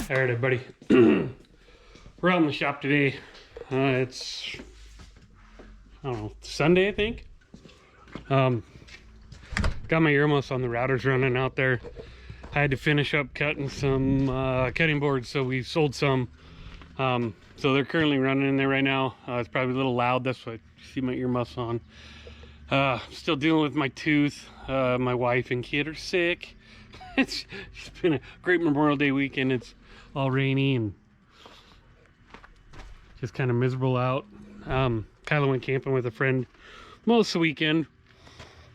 All right, everybody. We're out in the shop today. It's, I don't know, Sunday, I think. Got my earmuffs on, the routers running out there. I had to finish up cutting some cutting boards, so we sold some. So they're currently running in there right now. It's probably a little loud, that's why you see my earmuffs on. Still dealing with my tooth. My wife and kid are sick. It's been a great Memorial Day weekend. It's all rainy and just kind of miserable out. Kyla went camping with a friend most of the weekend.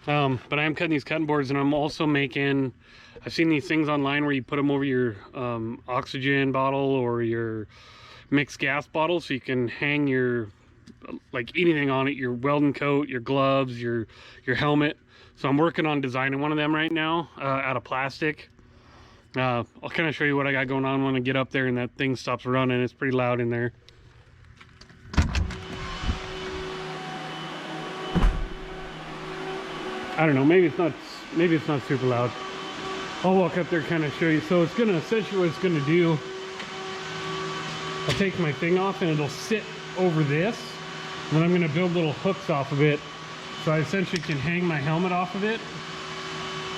But I am cutting these cutting boards, and I'm also making, I've seen these things online where you put them over your oxygen bottle or your mixed gas bottle, so you can hang your, like, anything on it, your welding coat, your gloves, your helmet. So I'm working on designing one of them right now out of plastic. I'll kind of show you what I got going on when I get up there and that thing stops running. It's pretty loud in there. I don't know, maybe it's not super loud. I'll walk up there and kind of show you. So it's gonna, essentially what it's gonna do, I'll take my thing off and it'll sit over this, and then I'm gonna build little hooks off of it, so I essentially can hang my helmet off of it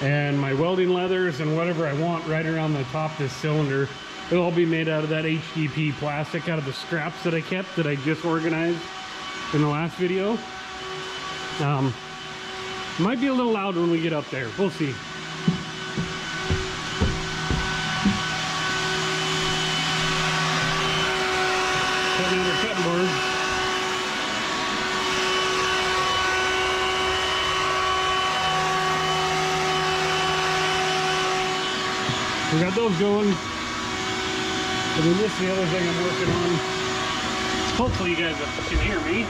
and my welding leathers and whatever I want right around the top of this cylinder. It'll all be made out of that HDP plastic, out of the scraps that I kept, that I just organized in the last video. Might be a little loud when we get up there. We'll see. Cutting another cutting board. We got those going. And then this is the other thing I'm working on. Hopefully you guys can hear me.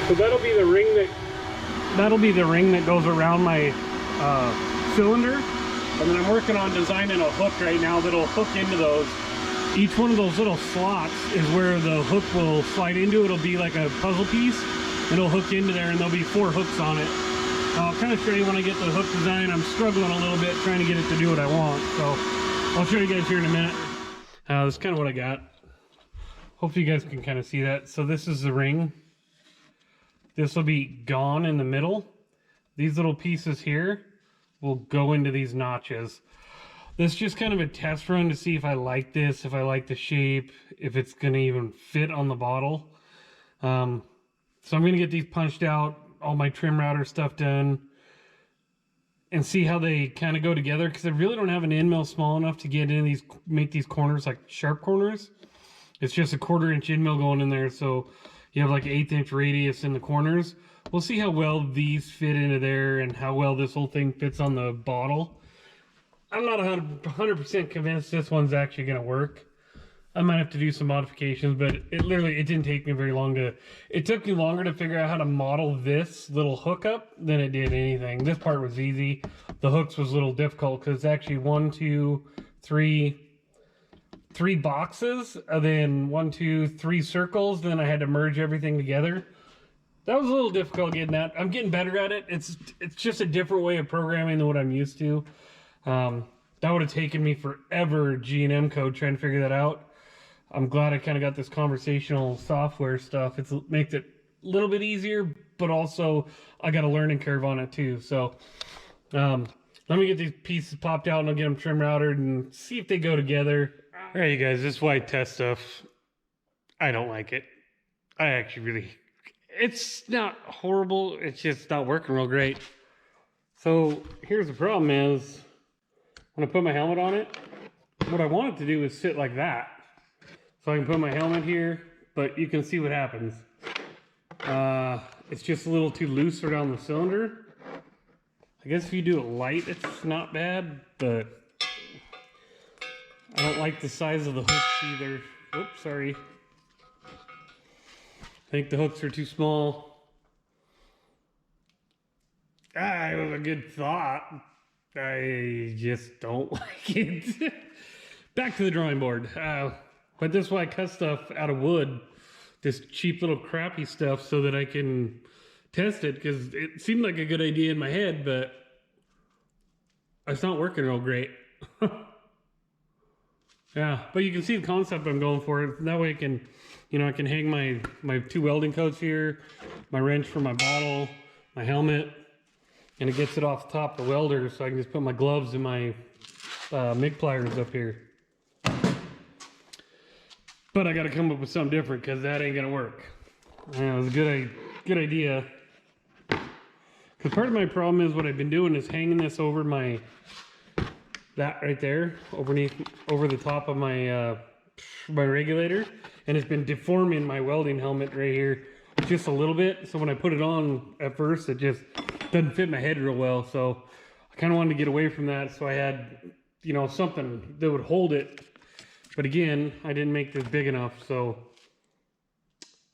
So that'll be the ring that goes around my cylinder. And then I'm working on designing a hook right now that'll hook into those. Each one of those little slots is where the hook will slide into. It'll be like a puzzle piece. It'll hook into there, and there'll be 4 hooks on it. I'll kind of show you when I get the hook design. I'm struggling a little bit trying to get it to do what I want. So I'll show you guys here in a minute. That's kind of what I got. Hopefully you guys can kind of see that. So this is the ring. This will be gone in the middle. These little pieces here will go into these notches. This is just kind of a test run to see if I like this, if I like the shape, if it's going to even fit on the bottle. So I'm going to get these punched out, all my trim router stuff done, and see how they kind of go together, because I really don't have an end mill small enough to get in these, make these corners like sharp corners. It's just a 1/4 inch end mill going in there, so you have like an 1/8 inch radius in the corners. We'll see how well these fit into there and how well this whole thing fits on the bottle. I'm not 100% convinced this one's actually going to work. I might have to do some modifications, but it didn't take me very long to, it took me longer to figure out how to model this little hook up than it did anything. This part was easy. The hooks was a little difficult because it's actually 1, 2, 3 boxes, and then 1, 2, 3 circles. Then I had to merge everything together. That was a little difficult getting that. I'm getting better at it. It's just a different way of programming than what I'm used to. That would have taken me forever G&M code trying to figure that out. I'm glad I kind of got this conversational software stuff. It makes it a little bit easier, but also I got a learning curve on it too. So let me get these pieces popped out and I'll get them trim routed and see if they go together. All right, you guys, this white test stuff, I don't like it. I actually really, it's not horrible. It's just not working real great. So here's the problem is, when I put my helmet on it, what I want it to do is sit like that. So I can put my helmet here, but you can see what happens. It's just a little too loose around the cylinder. I guess if you do it light, it's not bad, but I don't like the size of the hooks either. Oops, sorry. I think the hooks are too small. It was a good thought. I just don't like it. Back to the drawing board. But this is why I cut stuff out of wood. This cheap little crappy stuff so that I can test it, because it seemed like a good idea in my head, but it's not working real great. Yeah, but you can see the concept I'm going for. That way I can, you know, I can hang my 2 welding coats here, my wrench for my bottle, my helmet, and it gets it off the top of the welder, so I can just put my gloves and my MIG pliers up here. But I got to come up with something different because that ain't gonna work. Yeah, it was a good idea. Because part of my problem is what I've been doing is hanging this over that right there, over the top of my my regulator, and it's been deforming my welding helmet right here just a little bit. So when I put it on at first, it just doesn't fit my head real well. So I kind of wanted to get away from that. So I had, you know, something that would hold it. But again, I didn't make this big enough. So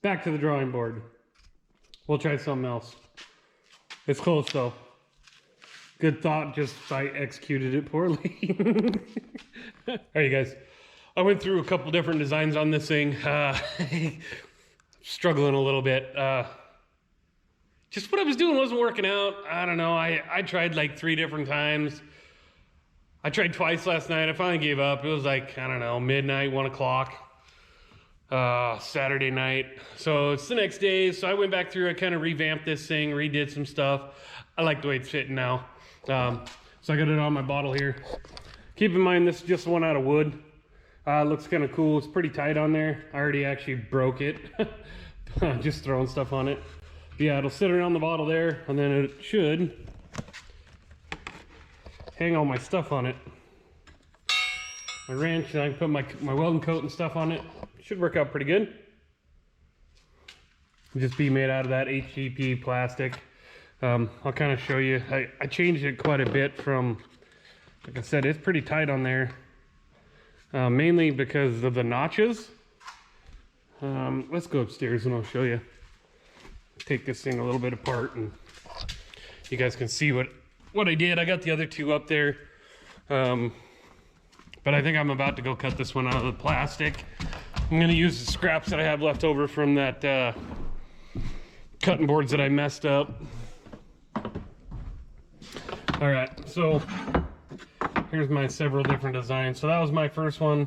back to the drawing board. We'll try something else. It's close though. Good thought, just I executed it poorly. All right, you guys. I went through a couple different designs on this thing. Struggling a little bit. Just what I was doing wasn't working out. I don't know. I tried like 3 different times. I tried twice last night. I finally gave up. It was like, I don't know, midnight, 1 o'clock. Saturday night. So it's the next day. So I went back through. I kind of revamped this thing, redid some stuff. I like the way it's fitting now. So I got it on my bottle here. Keep in mind, this is just one out of wood. It looks kind of cool. It's pretty tight on there. I already actually broke it. Just throwing stuff on it. But yeah, it'll sit around the bottle there, and then it should hang all my stuff on it. My wrench, and I can put my welding coat and stuff on it. Should work out pretty good. Just be made out of that HDP plastic. I'll kind of show you. I changed it quite a bit from, like I said, it's pretty tight on there. Mainly because of the notches. Let's go upstairs and I'll show you. Take this thing a little bit apart and you guys can see what I did. I got the other 2 up there. But I think I'm about to go cut this one out of the plastic. I'm going to use the scraps that I have left over from that cutting boards that I messed up. All right, so here's my several different designs. So that was my first one.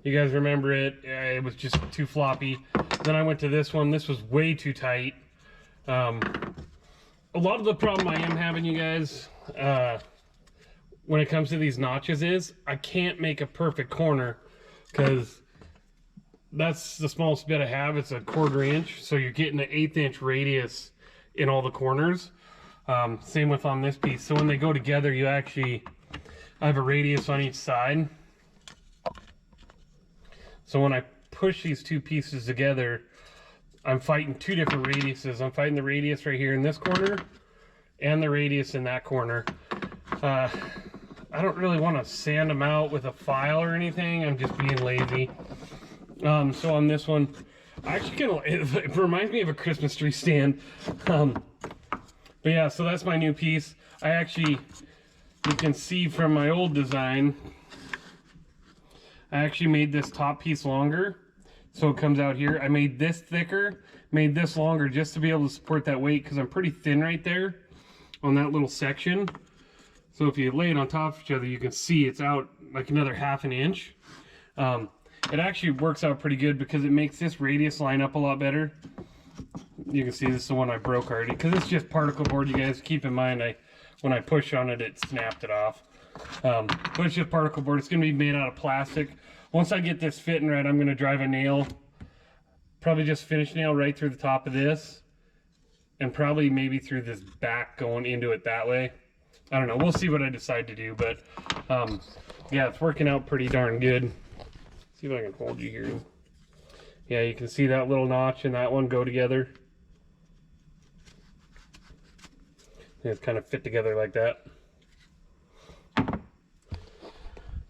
You guys remember it. It was just too floppy. Then I went to this one. This was way too tight. A lot of the problem I am having, you guys, when it comes to these notches is I can't make a perfect corner because that's the smallest bit I have. It's a 1/4 inch. So you're getting an 1/8 inch radius in all the corners. Same with on this piece. So when they go together, I have a radius on each side. So when I push these 2 pieces together, I'm fighting 2 different radiuses. I'm fighting the radius right here in this corner and the radius in that corner. I don't really want to sand them out with a file or anything. I'm just being lazy. So on this one, I actually it reminds me of a Christmas tree stand. But yeah, so that's my new piece. You can see from my old design, I actually made this top piece longer. So it comes out here. I made this thicker, made this longer just to be able to support that weight because I'm pretty thin right there on that little section. So if you lay it on top of each other, you can see it's out like another 1/2 inch. It actually works out pretty good because it makes this radius line up a lot better. You can see this is the one I broke already because it's just particle board, you guys. Keep in mind, when I push on it, it snapped it off. But it's just particle board. It's going to be made out of plastic. Once I get this fitting right, I'm going to drive a nail, probably just finish nail right through the top of this, and probably maybe through this back going into it that way. I don't know. We'll see what I decide to do, but yeah, it's working out pretty darn good. Let's see if I can hold you here. Yeah, you can see that little notch and that one go together. It's kind of fit together like that.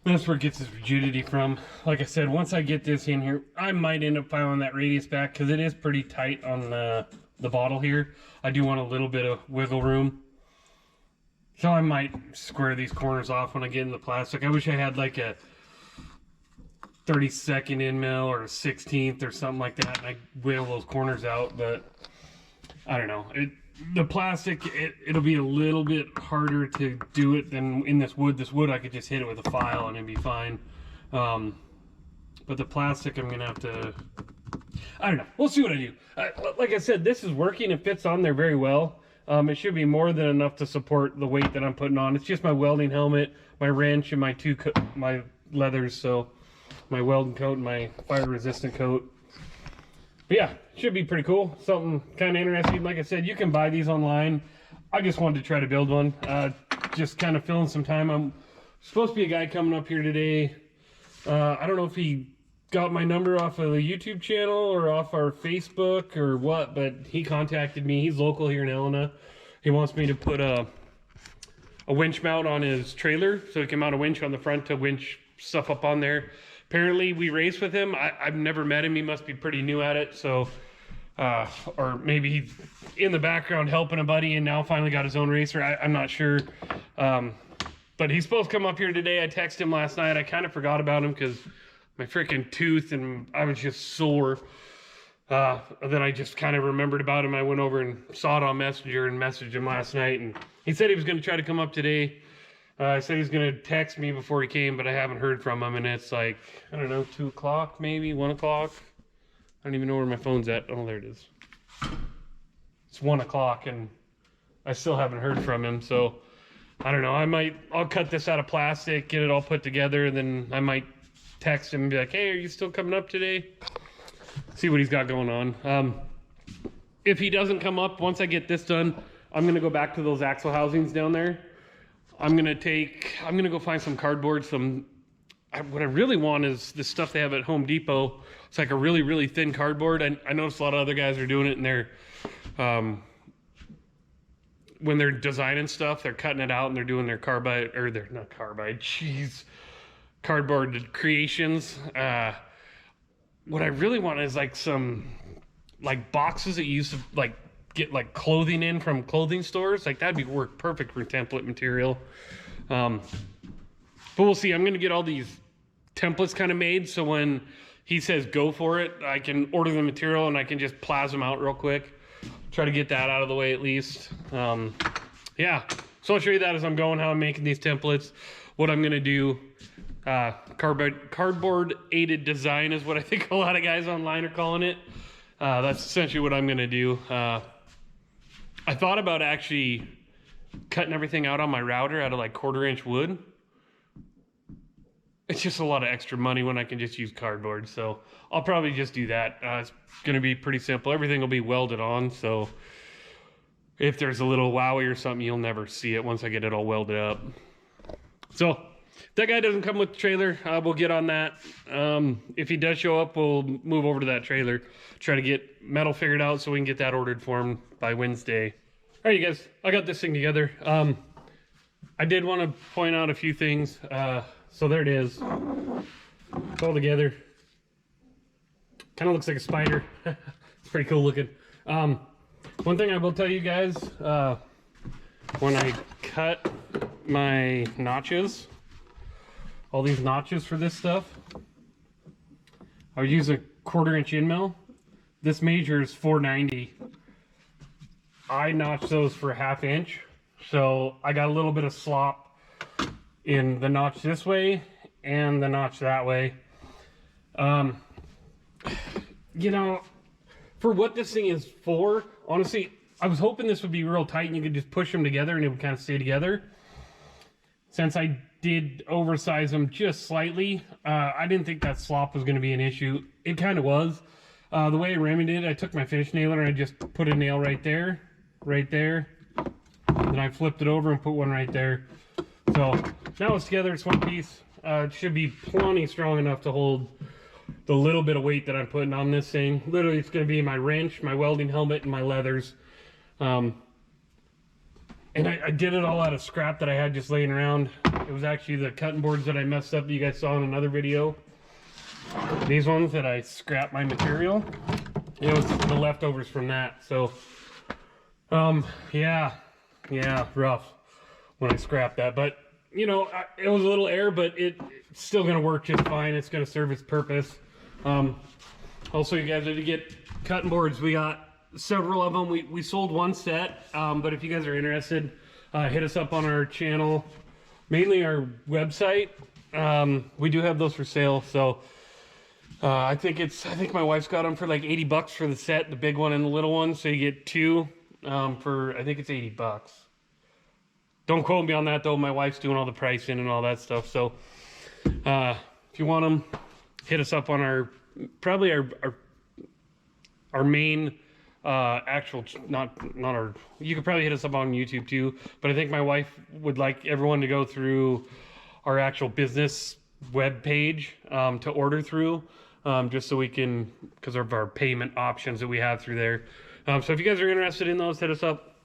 That's where it gets its rigidity from. Like I said, once I get this in here, I might end up filing that radius back because it is pretty tight on the bottle here. I do want a little bit of wiggle room. So I might square these corners off when I get in the plastic. I wish I had like a 32nd end mill or a 16th or something like that, and I wheel those corners out, but I don't know. The plastic, it'll be a little bit harder to do it than in this wood. This wood, I could just hit it with a file and it'd be fine. But the plastic, I'm gonna have to, I don't know, we'll see what I do. Like I said, this is working, it fits on there very well. It should be more than enough to support the weight that I'm putting on. It's just my welding helmet, my wrench, and my leathers, so my welding coat and my fire resistant coat. But yeah, should be pretty cool. Something kind of interesting. Like I said, you can buy these online. I just wanted to try to build one. Just kind of filling some time. I'm supposed to be a guy coming up here today. I don't know if he got my number off of the YouTube channel or off our Facebook or what, but he contacted me. He's local here in Helena. He wants me to put a winch mount on his trailer so he can mount a winch on the front to winch stuff up on there. Apparently we race with him. I've never met him. He must be pretty new at it. So, or maybe he's in the background helping a buddy and now finally got his own racer. I'm not sure. But he's supposed to come up here today. I texted him last night. I kind of forgot about him because my freaking tooth and I was just sore. Then I just kind of remembered about him. I went over and saw it on Messenger and messaged him last night. And he said he was going to try to come up today. I said he was going to text me before he came, but I haven't heard from him. And it's like, I don't know, 2 o'clock, maybe 1 o'clock. I don't even know where my phone's at. Oh, there it is. It's 1 o'clock and I still haven't heard from him. So I don't know. I'll cut this out of plastic, get it all put together, and then I might text him and be like, hey, are you still coming up today? See what he's got going on. If he doesn't come up, once I get this done, I'm going to go back to those axle housings down there. I'm going to go find some cardboard, what I really want is this stuff they have at Home Depot. It's like a really, really thin cardboard. I noticed a lot of other guys are doing it and they're, when they're designing stuff, they're cutting it out and they're doing their cardboard creations. What I really want is like some boxes that you used to get clothing in from clothing stores. Like that'd work perfect for template material. But we'll see. I'm gonna get all these templates kind of made so when he says go for it, I can order the material and I can just plasm out real quick. Try to get that out of the way at least. Yeah, so I'll show you that as I'm going, how I'm making these templates, what I'm gonna do. Cardboard aided design is what I think a lot of guys online are calling it. That's essentially what I'm gonna do. I thought about actually cutting everything out on my router out of 1/4 inch wood. It's just a lot of extra money when I can just use cardboard. So I'll probably just do that. It's going to be pretty simple. Everything will be welded on. So if there's a little wowie or something, you'll never see it once I get it all welded up. So if that guy doesn't come with the trailer, we'll get on that. If he does show up, we'll move over to that trailer. Try to get metal figured out so we can get that ordered for him by Wednesday. All right, you guys, I got this thing together. I did want to point out a few things. So there it is. It's all together. Kind of looks like a spider. It's pretty cool looking. One thing I will tell you guys, when I cut my notches, all these notches for this stuff, I would use a 1/4 inch end mill. This measures 490. I notched those for 1/2 inch. So I got a little bit of slop in the notch this way and the notch that way. You know, for what this thing is for, honestly, I was hoping this would be real tight and you could just push them together and it would kind of stay together. Since I did oversize them just slightly, I didn't think that slop was going to be an issue. It kind of was. The way I remedied it, I took my finish nailer and I just put a nail right there. Then I flipped it over and put one right there. So now it's together, it's one piece. It should be plenty strong enough to hold the little bit of weight that I'm putting on this thing. Literally, it's going to be my wrench, my welding helmet, and my leathers. And I did it all out of scrap that I had just laying around. It was actually the cutting boards that I messed up that you guys saw in another video. These ones that I scrapped my material. It was the leftovers from that. So, yeah, rough when I scrapped that. But, you know, it was a little air, but it's still going to work just fine. It's going to serve its purpose. Also, you guys, to get cutting boards, we got several of them. We sold one set, but if you guys are interested, hit us up on our channel, mainly our website. We do have those for sale. So I think my wife's got them for like 80 bucks for the set, the big one and the little one. So you get two for, I think it's 80 bucks. Don't quote me on that though. My wife's doing all the pricing and all that stuff. So if you want them, hit us up on our main actual, not our, you could probably hit us up on YouTube too, but I think my wife would like everyone to go through our actual business web page to order through, just so we can, because of our payment options that we have through there. So if you guys are interested in those, hit us up.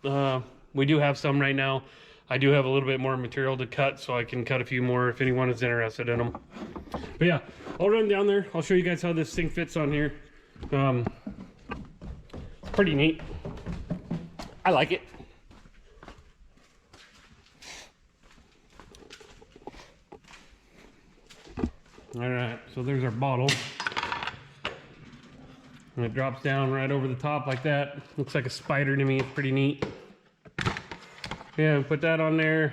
We do have some right now. I do have a little bit more material to cut, so I can cut a few more if anyone is interested in them. But yeah, I'll run down there. I'll show you guys how this thing fits on here. Pretty neat. I like it. All right, so there's our bottle. And it drops down right over the top like that. Looks like a spider to me. It's pretty neat. Yeah, put that on there.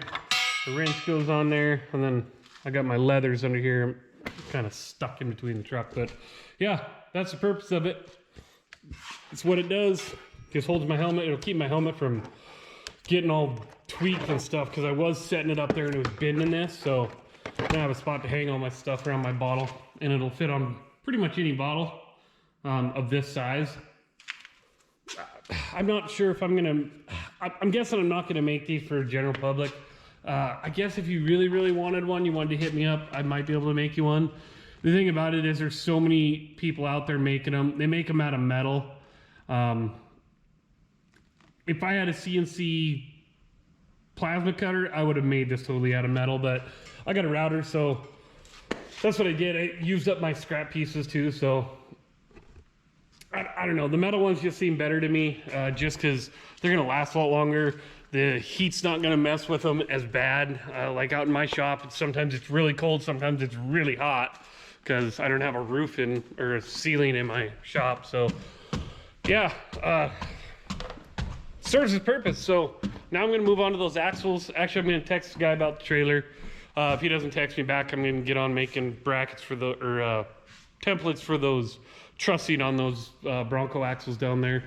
The wrench goes on there. And then I got my leathers under here. I'm kind of stuck in between the truck. But yeah, that's the purpose of it. It's what it does. Just holds my helmet. It'll keep my helmet from getting all tweaked and stuff, because I was setting it up there and it was bending this. So now I have a spot to hang all my stuff around my bottle, and it'll fit on pretty much any bottle of this size. I'm not sure if I'm guessing I'm not gonna make these for general public. I guess if you really wanted one, you wanted to hit me up, I might be able to make you one. The thing about it is there's so many people out there making them. They make them out of metal. If I had a CNC plasma cutter, I would have made this totally out of metal, but I got a router, so that's what I did. I used up my scrap pieces too, so I don't know. The metal ones just seem better to me, just because they're gonna last a lot longer. The heat's not gonna mess with them as bad. Like out in my shop, sometimes it's really cold, sometimes it's really hot, because I don't have a roof or a ceiling in my shop. So yeah, serves its purpose. So now I'm gonna move on to those axles. Actually, I'm gonna text the guy about the trailer. If he doesn't text me back, I'm gonna get on making brackets for templates for those trussing on those Bronco axles down there.